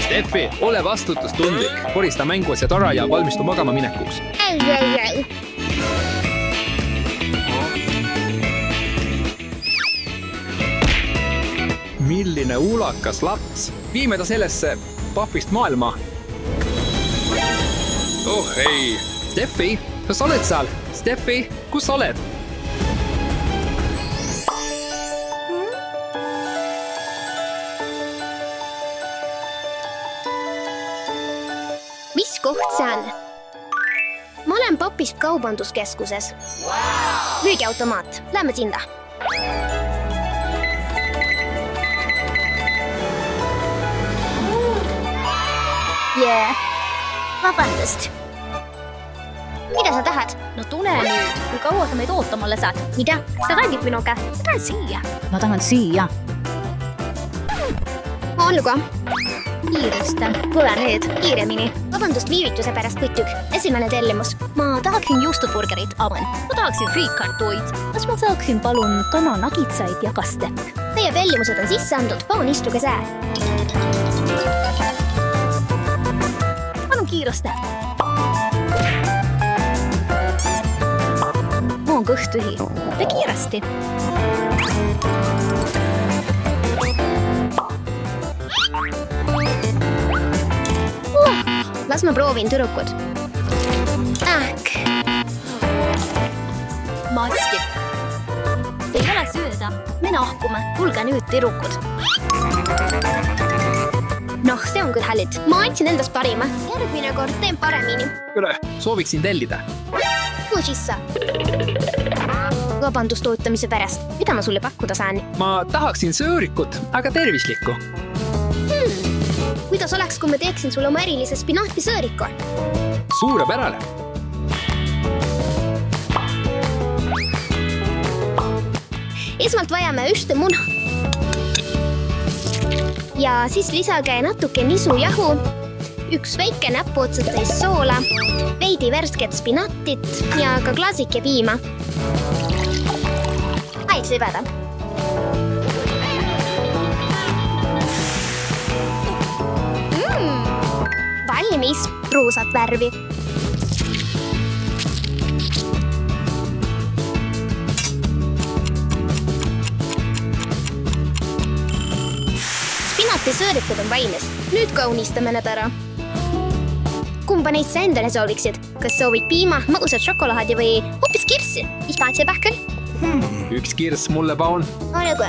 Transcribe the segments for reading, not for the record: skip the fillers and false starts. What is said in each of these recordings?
Steffi, ole vastutustundlik. Korista mänguasjad ära ja valmistu magama minekuks. Milline ulakas laps. Viime ta sellesse papist maailma. Oh ei. Steffi, kas oled seal? Steffi, kus oled? Mis koht see on? Ma olen papist kaubanduskeskuses. Müügiautomaat. Lähme sinna. Vabandust. Mida sa tahad? No tule nüüd, kui kaua sa meid ootama lased? Mida? Sa räägid minuga? Ma tahan süüa. Ma tahan süüa. Olgu. Kiirusta. Tule nüüd, kiiremini. Vabandust viivituse pärast, kuttük. Esimene tellimus. Ma tahaksin juustuburgerit, amen. Ma tahaksin friikartuid. Kas ma saaksin palun kananagitsaid ja kastek? Teie tellimused on sisse andud. Palun istuge sää. Palun kiirusta. Mu on kõht tühi. Tee kiiresti. Las ma proovin tüdrukud. Mastik. See ei ole sööda. Me nahkume. Tulge nüüd, tüdrukud. Noh, see on küll hällid. Ma andsin endast parima. Järgmine kord teen paremini. Küle, sooviksin tellida. Tule sisse. Vabandust ootamise pärast. Mida ma sulle pakkuda saan? Ma tahaksin söörikut, aga tervislikku. Kuidas oleks, kui ma teeksin sulle oma erilise spinaatisööriku? Suurepärane. Esmalt vajame ühte muna. Ja siis lisage natuke nisujahu, üks väike näpuotsatäis soola, veidi värsket spinatit ja ka klaasike piima. Aeg süveda. Valmis ruusat värvi. Spinatisöörikud on valmis. Nüüd kaunistame need ära. Kumba neist sa endale sooviksid? Kas soovid piima, mõgusat šokolaadi või hoopis kirssi? Ich tahan see pähkel. Üks kirss mulle, palun. Olgu.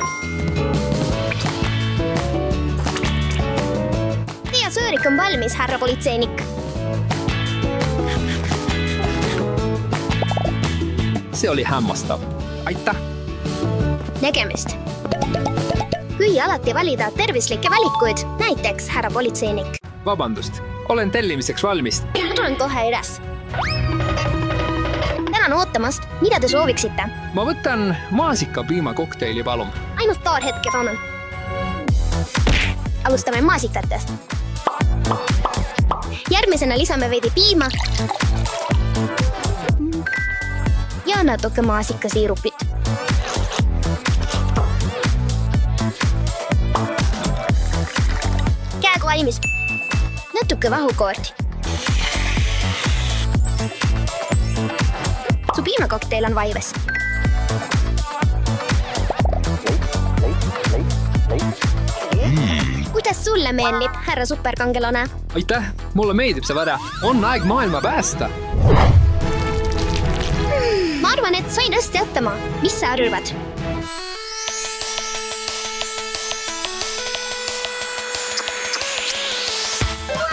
Teie söörik on valmis, härra politseinik. See oli hämmastav. Aitäh. Nägemist. Kui alati valida tervislikke valikuid, näiteks härra politseinik. Vabandust, olen tellimiseks valmis. Ma tulen kohe üles. Tänan ootamast. Mida te sooviksite? Ma võtan maasikapiima kokteili, palun. Ainult paar hetke, palun. Alustame maasikatest. Järgmisena lisame veidi piima ja natuke maasikasiirupit. Käegu valmis. Natuke vahukoort. Su piimakokteil on valmis. Kuidas sulle meeldib, härra superkangelane? Aitäh, mulle meeldib see väre. On aeg maailma päästa. Ma arvan, et sain hästi hakkama. Mis sa arvad?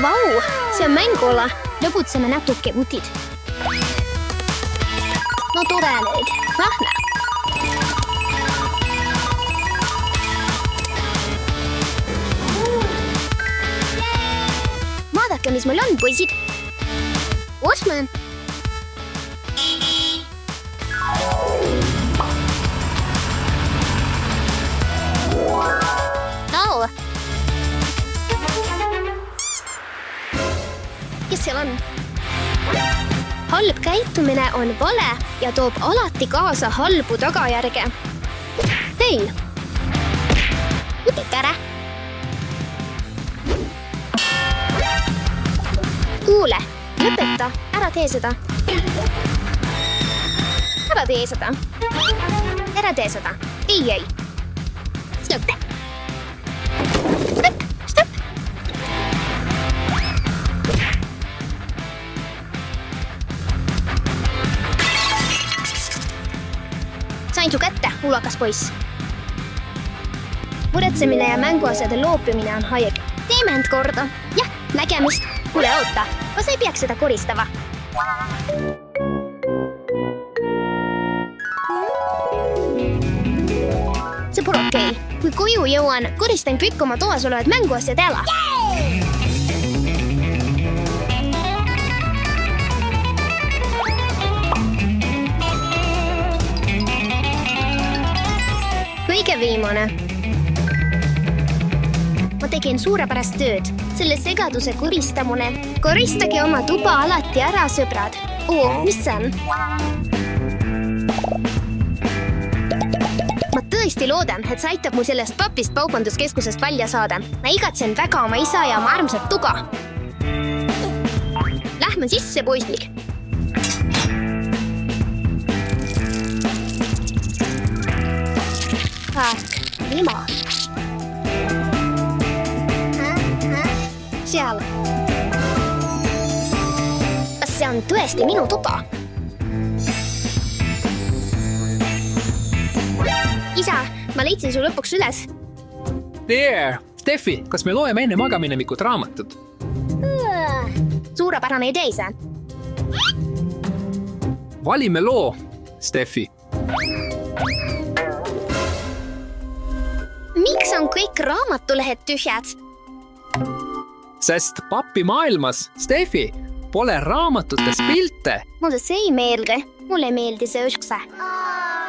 Vau, see on mänguala. Lõbutseme natuke mutid. No tore nüüd. Lähme. Vaadake, mis mul on, poisid. Osman. No. Kes seal on? Halb käitumine on vale ja toob alati kaasa halbu tagajärge. Teil. Võtike ära. seda, ära tee seda. Ära tee seda. Ära tee seda. Ei. Stopp. Stopp. Sain su kätte, ulakas poiss. Muretsemine ja mänguasjade loopimine on haig. Teeme end korda. Jah, nägemist. Kuule, oota. Kas ei peaks seda koristava? See pole okei. Kui koju jõuan, koristan kõik oma toas olevad mänguasjad ära. Kõige viimane. Ma tegin suurepärast tööd. Selle segaduse koristamune. Koristage oma tuba alati ära, sõbrad. Mis see on? Ma tõesti loodan, et see aitab mu sellest papist kaubanduskeskusest välja saada. Ma igatsen väga oma isa ja oma armsat tuga. Lähme sisse, poisnik. Lima. Seal. Kas see on tõesti minu tuba? Isa, ma leidsin su lõpuks üles. There! Steffi, kas me loeme enne magaminemikut raamatut? Suurepärane idee, isa. Valime loo, Steffi. Miks on kõik raamatulehed tühjad? Sest papi maailmas, Steffi, pole raamatutes pilte. Mulle see ei meeldi. Mulle ei meeldi see üskse.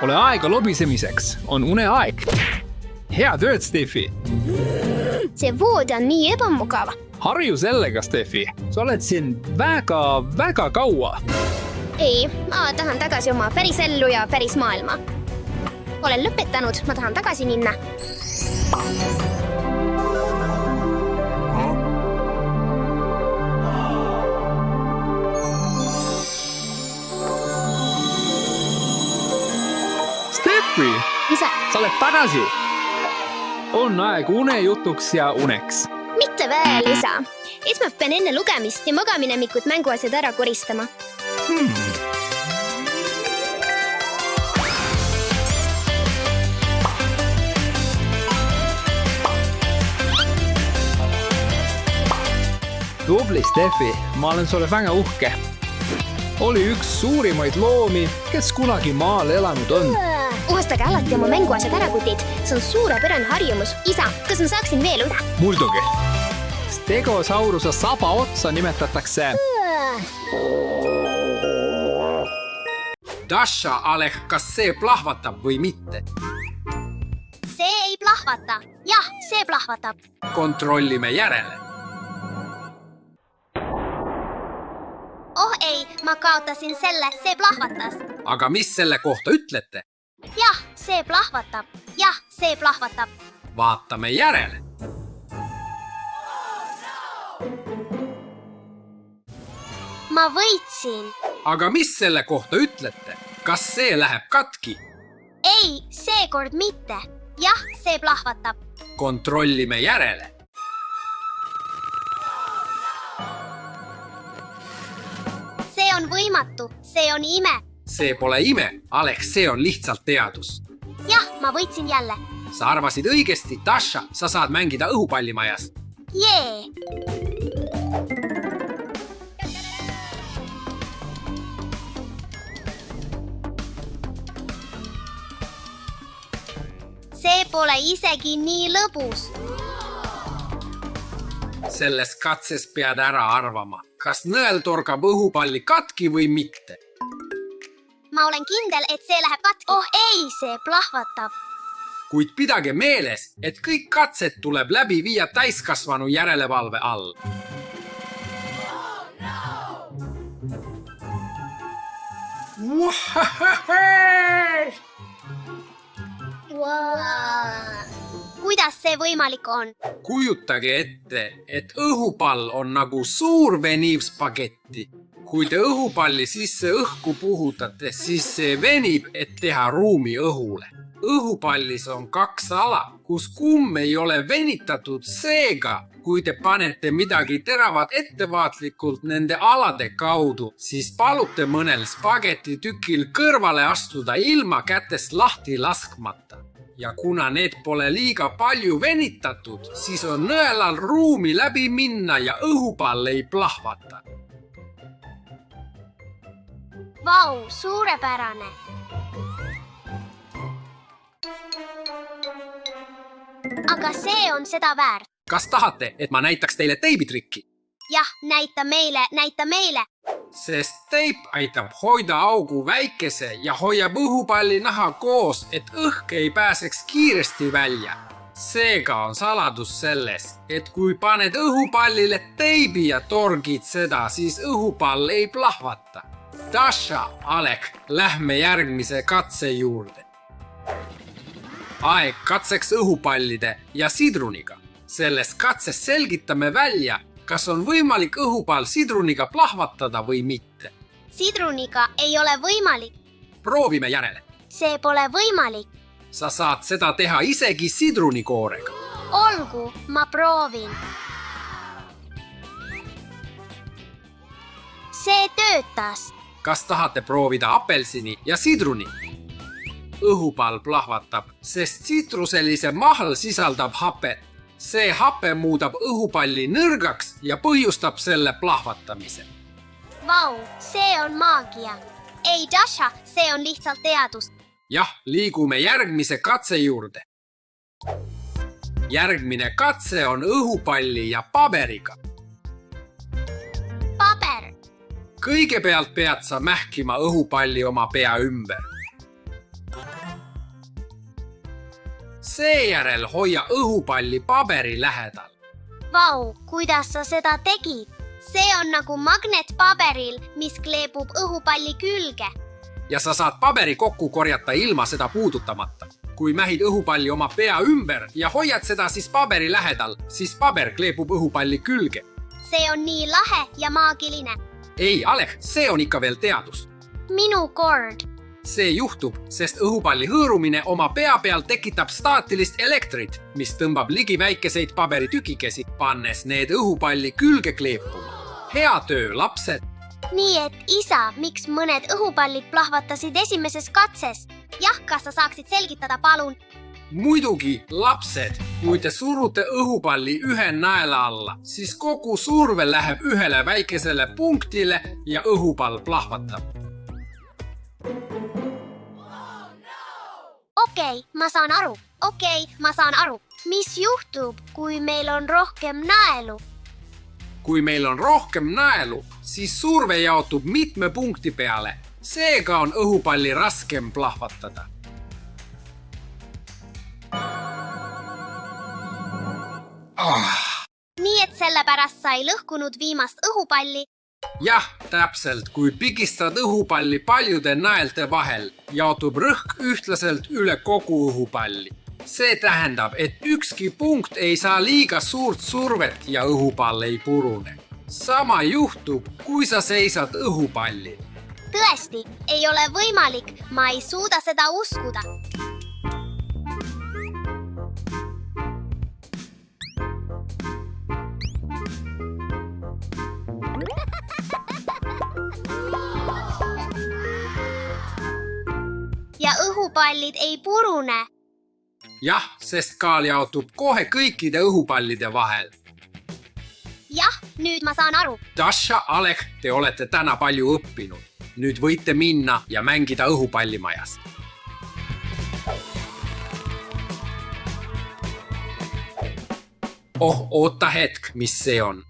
Ole aega lobisemiseks, on uneaeg. Hea tööd, Steffi. See voodi on nii ebamugav. Harju sellega, Steffi. Sa oled siin väga kaua. Ei, ma tahan tagasi oma päris ellu ja päris maailma. Olen lõpetanud, ma tahan tagasi minna. Steffi, Isa, sa oled tagasi. On aeg unejutuks ja uneks. mitte veel, isa. Esmalt pean enne lugemist ja magaminemikut mänguasjad ära koristama. Tubli, Steffi, ma olen sulle väga uhke. Oli üks suurimaid loomi, kes kunagi maal elanud on. Uhastage alati oma mänguasjad ära, kutid. See on suurepärane harjumus. Isa, kas ma saaksin veel üle? Muidugi. Stegosauruse saba otsa nimetatakse Dasha, Alek, kas see plahvatab või mitte? See ei plahvata. Jah, see plahvatab. Kontrollime järele. Oh ei, ma kaotasin selle, see plahvatas. Aga mis selle kohta ütlete? Jah, see plahvatab. Jah, see plahvatab. Vaatame järele. Ma võitsin. Aga mis selle kohta ütlete? Kas see läheb katki? Ei, seekord mitte. Jah, see plahvatab. Kontrollime järele. See on võimatu. See on ime. See pole ime, Alek, see on lihtsalt teadus. Jah, ma võitsin jälle. Sa arvasid õigesti, Dasha, sa saad mängida õhupallimajas. Jee! See pole isegi nii lõbus. Selles katses pead ära arvama, kas nõel torgab õhupalli katki või mitte. Ma olen kindel, et see läheb katki. Oh ei, see plahvatab. Kuid pidage meeles, et kõik katsed tuleb läbi viia täiskasvanu järelevalve all. Kuidas see võimalik on? Kujutage ette, et õhupall on nagu suur veniv spagetti. Kui te õhupalli sisse õhku puhutate, siis see venib, et teha ruumi õhule. Õhupallis on 2 ala, kus kumm ei ole venitatud, seega kui te panete midagi teravat ettevaatlikult nende alade kaudu, siis palute mõnel spagetitükil kõrvale astuda ilma kätest lahti laskmata. Ja kuna need pole liiga palju venitatud, siis on nõelal ruumi läbi minna ja õhupall ei plahvata. Vau, suurepärane! Aga see on seda väärt. Kas tahate, et ma näitaks teile teibitrikki? Jah, näita meile. Sest teip aitab hoida augu väikese ja hoiab õhupalli naha koos, et õhk ei pääseks kiiresti välja. Seega on saladus selles, et kui paned õhupallile teibi ja torgid seda, siis õhupall ei plahvata. Dasha, Alek, lähme järgmise katse juurde. Aeg katseks õhupallide ja sidruniga. Selles katses selgitame välja, kas on võimalik õhupall sidruniga plahvatada või mitte. Sidruniga ei ole võimalik. Proovime järele. See pole võimalik. Sa saad seda teha isegi sidrunikoorega. Olgu, ma proovin. See töötas. Kas tahate proovida apelsini ja sidruni? Õhupall plahvatab, sest tsitruselise mahl sisaldab hapet. See hape muudab õhupalli nõrgaks ja põhjustab selle plahvatamise. Vau, see on maagia. Ei, Dasha, see on lihtsalt teadus. Jah, liigume järgmise katse juurde. Järgmine katse on õhupalli ja paberiga. Paber. Kõigepealt pead sa mähkima õhupalli oma pea ümber. Seejärel hoia õhupalli paberi lähedal. Vau, kuidas sa seda tegid? See on nagu magnet paberil, mis kleepub õhupalli külge. Ja sa saad paberi kokku korjata ilma seda puudutamata. Kui mähid õhupalli oma pea ümber ja hoiad seda siis paberi lähedal, siis paber kleepub õhupalli külge. See on nii lahe ja maagiline. Ei, Alek, see on ikka veel teadus. Minu kord. See juhtub, sest õhupalli hõõrumine oma pea peal tekitab staatilist elektrit, mis tõmbab ligi väikeseid paberitükikesi, pannes need õhupalli külge kleepuma. Hea töö, lapsed! Nii et isa, miks mõned õhupallid plahvatasid esimeses katses? Jah, kas sa saaksid selgitada, palun? Muidugi, lapsed, kui te surute õhupalli ühe naela alla, siis kogu surve läheb ühele väikesele punktile ja õhupall plahvatab. Okei, ma saan aru. Mis juhtub, kui meil on rohkem naelu? Kui meil on rohkem naelu, siis surve jaotub mitme punkti peale. Seega on õhupalli raskem plahvatada. Nii et sellepärast sai lõhkunud viimast õhupalli. Jah, täpselt, kui pigistad õhupalli paljude naelte vahel, jaotub rõhk ühtlaselt üle kogu õhupalli. See tähendab, et ükski punkt ei saa liiga suurt survet ja õhupall ei purune. Sama juhtub, kui sa seisad õhupallil. Tõesti, ei ole võimalik, ma ei suuda seda uskuda. Ja õhupallid ei purune. Jah, sest kaal jaotub kohe kõikide õhupallide vahel. Jah, nüüd ma saan aru. Dasha, Alek, te olete täna palju õppinud. Nüüd võite minna ja mängida õhupallimajas. Oh, oota hetk, mis see on?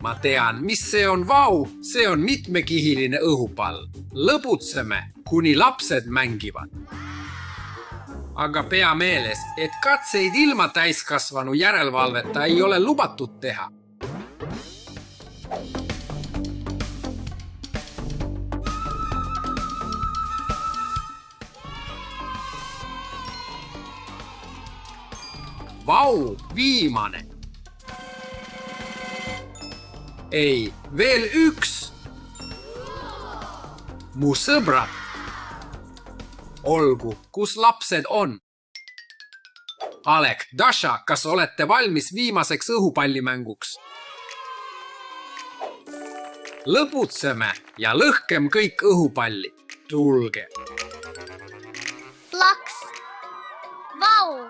Ma tean, mis see on, vau, see on mitmekihiline õhupall. Lõbutseme, kuni lapsed mängivad. Aga pea meeles, et katseid ilma täiskasvanu järelevalveta ei ole lubatud teha. Vau, viimane! Ei, veel üks. Mu sõbrad. Olgu, kus lapsed on? Alek, Dasha, kas olete valmis viimaseks õhupallimänguks? Lõbutseme ja lõhkem kõik õhupalli. Tulge. Plaks. Vau.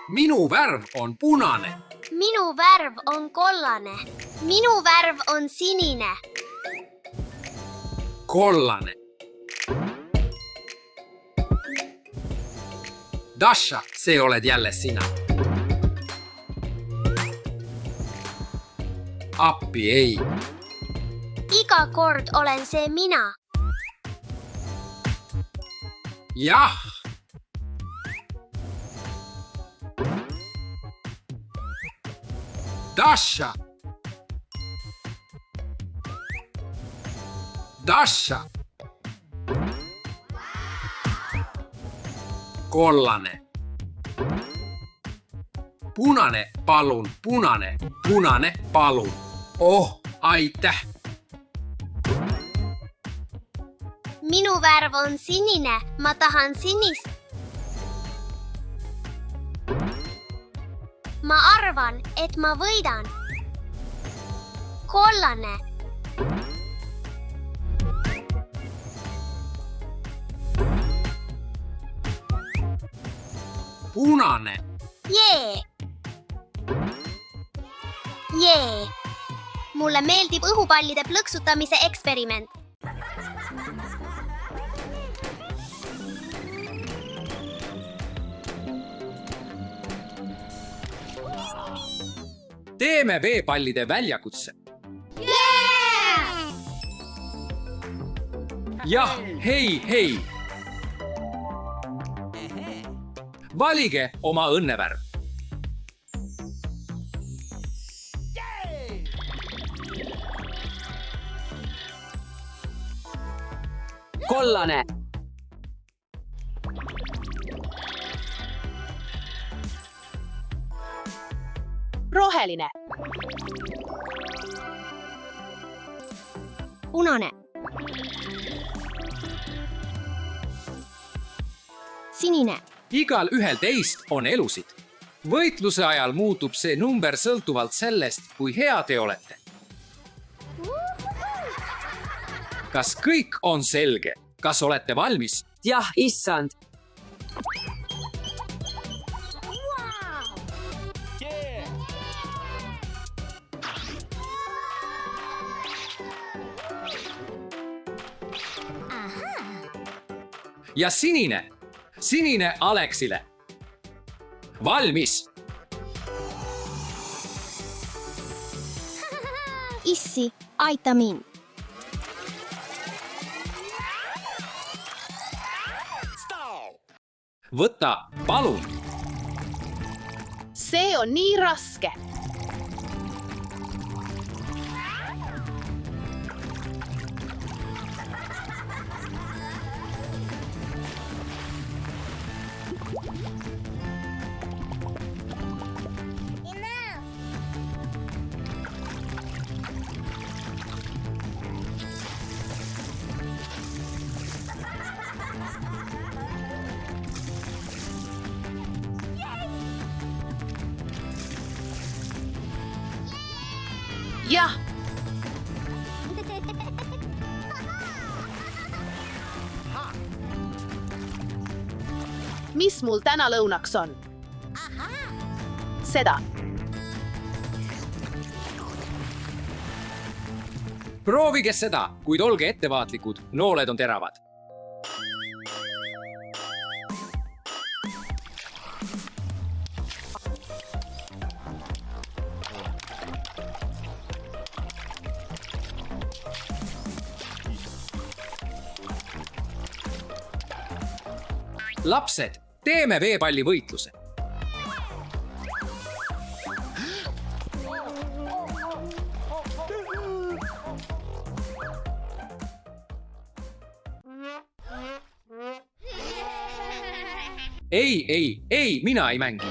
Minu värv on punane. Minu värv on kollane. Minu värv on sinine. Kollane. Dasha, see oled jälle sina. Appi ei. Iga kord olen see mina. Jah. Dasha. Dasha. Kollane. Punane, palun, punane, punane, palun. Oh, aitäh. Minu värv on sinine. Ma tahan sinist. Ma arvan, et ma võidan. Kollane. Punane. Jee. Jee. Mulle meeldib õhupallide plõksutamise eksperiment. Teeme veepallide väljakutse. Jah, hei. Valige oma õnnevärv. Kollane. Roheline. Punane. Sinine. Igal ühel teist on elusid. Võitluse ajal muutub see number sõltuvalt sellest, kui hea te olete. Kas kõik on selge? Kas olete valmis? Jah, issand. Ja sinine. Sinine Aleksile. Valmis. Issi, aita mind. Võta, palun. See on nii raske. Jah. Mis mul täna lõunaks on? Seda. Proovige seda, kuid olge ettevaatlikud, nooled on teravad. Lapsed, teeme veepallivõitluse. Ei, mina ei mängi.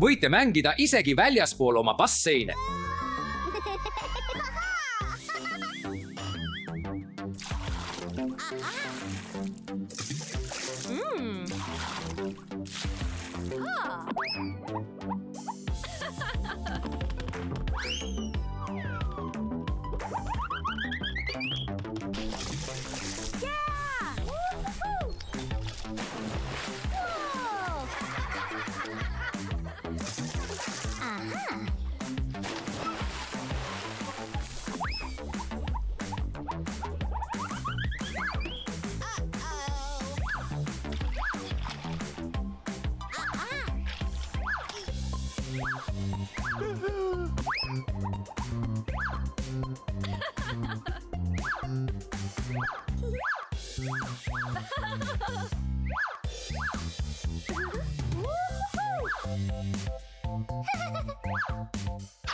Võite mängida isegi väljaspool oma basseine.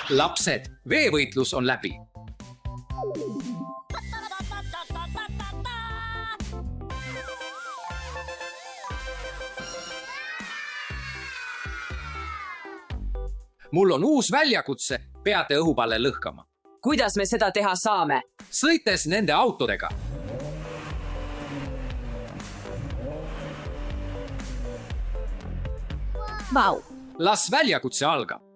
Lapsed, veevõitlus on läbi. Mul on uus väljakutse, peate õhupalle lõhkama. Kuidas me seda teha saame? Sõites nende autodega. Vau. Las väljakutse algab.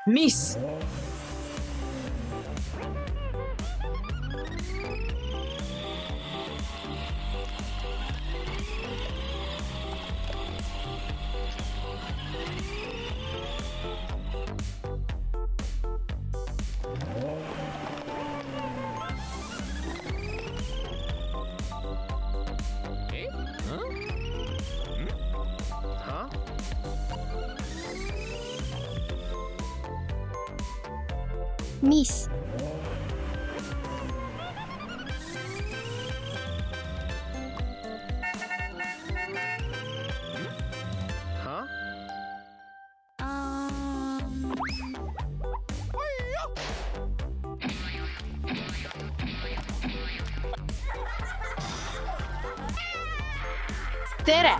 Mis? Mis? Tere!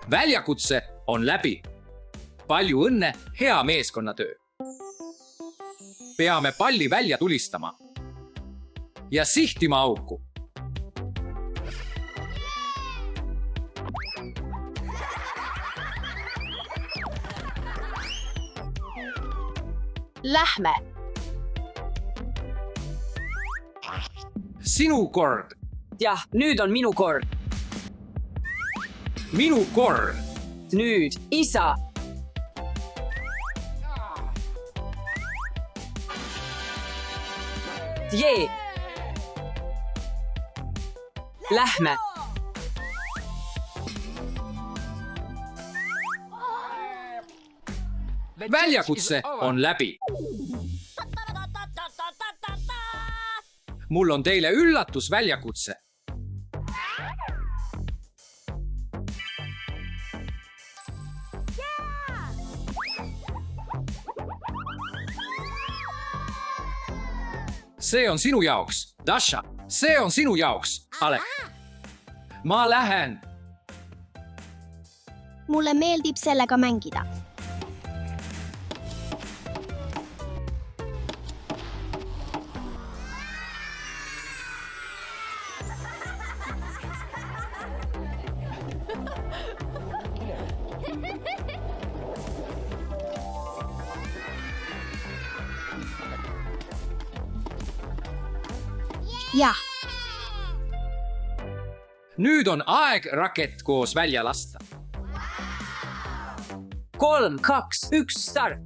Väljakutse on läbi. Palju õnne, hea meeskonnatöö. Peame palli välja tulistama ja sihtima auku. Lähme! Sinu kord. Jah, nüüd on minu kord. Minu kord. Nüüd, isa! Jee! Lähme! Väljakutse on läbi. Mul on teile üllatusväljakutse. See on sinu jaoks, Dasha. See on sinu jaoks, Alek. Ma lähen. Mulle meeldib sellega mängida. Jah. Nüüd on aeg rakett koos välja lasta. 3, 2, 1, start!